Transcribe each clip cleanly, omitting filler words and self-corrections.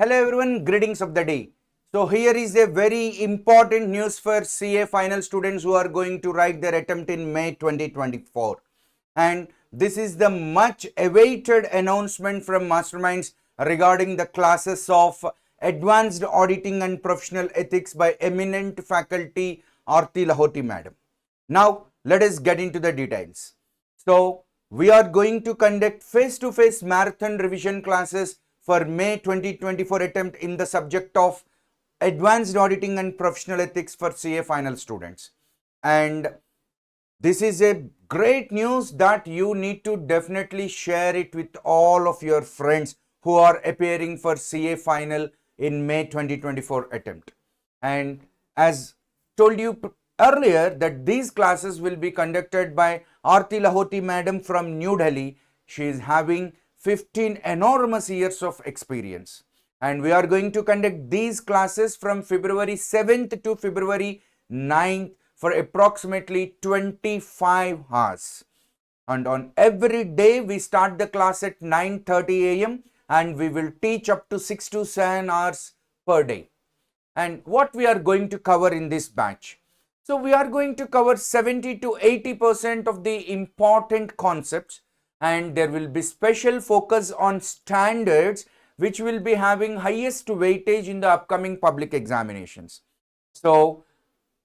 Hello everyone, greetings of the day. So here is a very important news for CA final students who are going to write their attempt in May 2024. And this is the much awaited announcement from Masterminds regarding the classes of Advanced Auditing and Professional Ethics by eminent faculty Aarti Lahoti madam. Now let us get into the details. So we are going to conduct face-to-face marathon revision classes for May 2024 attempt in the subject of Advanced Auditing and Professional Ethics for CA final students. And this is a great news that you need to definitely share it with all of your friends who are appearing for CA final in May 2024 attempt. And as told you earlier that these classes will be conducted by Aarti Lahoti madam from New Delhi. She is having 15 enormous years of experience, and we are going to conduct these classes from February 7th to February 9th for approximately 25 hours. And on every day we start the class at 9:30 a.m. and we will teach up to 6 to 7 hours per day. And what we are going to cover in this batch? So we are going to cover 70 to 80% of the important concepts, and there will be special focus on standards which will be having highest weightage in the upcoming public examinations. So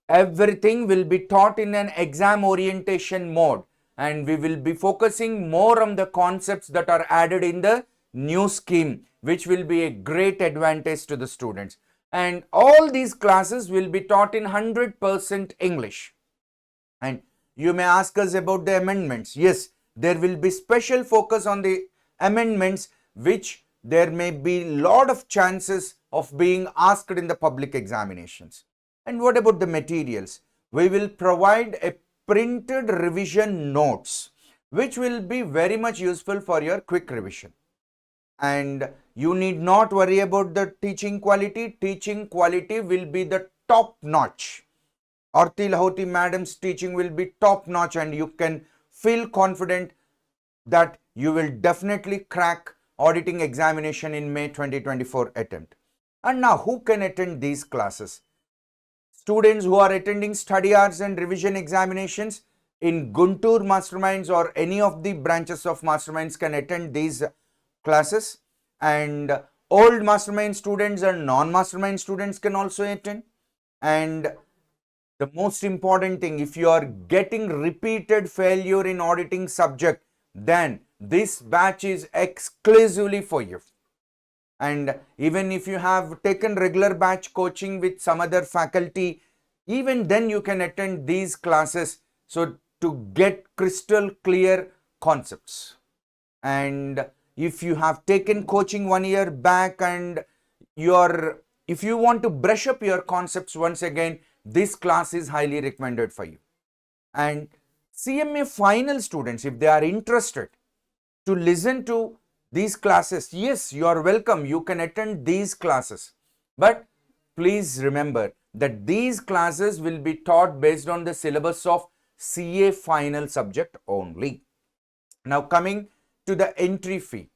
everything will be taught in an exam orientation mode, and we will be focusing more on the concepts that are added in the new scheme, which will be a great advantage to the students. And all these classes will be taught in 100% English. And you may ask us about the amendments. Yes, there will be special focus on the amendments which there may be lot of chances of being asked in the public examinations. And what about the materials? We will provide a printed revision notes which will be very much useful for your quick revision. And you need not worry about the teaching quality. Teaching quality will be the top notch. Aarti Lahoti madam's teaching will be top notch, and you can feel confident that you will definitely crack auditing examination in May 2024 attempt. And now who can attend these classes? Students who are attending study hours and revision examinations in Guntur Masterminds or any of the branches of Masterminds can attend these classes, and old Mastermind students and non-Mastermind students can also attend. And the most important thing, if you are getting repeated failure in auditing subject, then this batch is exclusively for you. And even if you have taken regular batch coaching with some other faculty, even then you can attend these classes so to get crystal clear concepts. And if you have taken coaching 1 year back and if you want to brush up your concepts once again, this class is highly recommended for you. And CMA final students, if they are interested to listen to these classes, yes, you are welcome. You can attend these classes. But please remember that these classes will be taught based on the syllabus of CA final subject only. Now coming to the entry fee.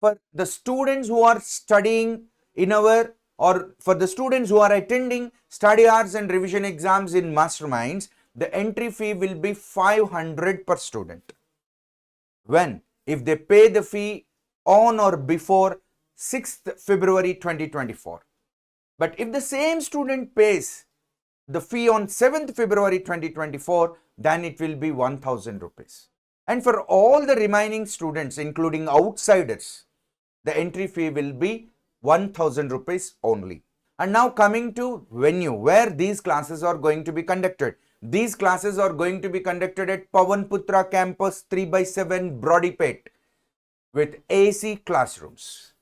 For the students who are studying in our, or for the students who are attending study hours and revision exams in Masterminds, the entry fee will be 500 per student. If they pay the fee on or before 6th February 2024. But if the same student pays the fee on 7th February 2024, then it will be 1000 rupees. And for all the remaining students, including outsiders, the entry fee will be 1000 rupees only. And now coming to venue where these classes are going to be conducted. These classes are going to be conducted at Pavanputra campus 3/7 Brodipet with AC classrooms.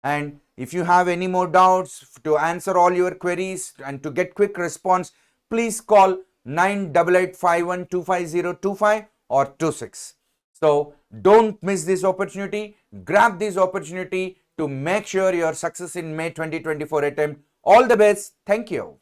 And if you have any more doubts, to answer all your queries and to get quick response, please call 9885125025 or 26. So don't miss this opportunity. Grab this opportunity to make sure your success in May 2024 attempt. All the best. Thank you.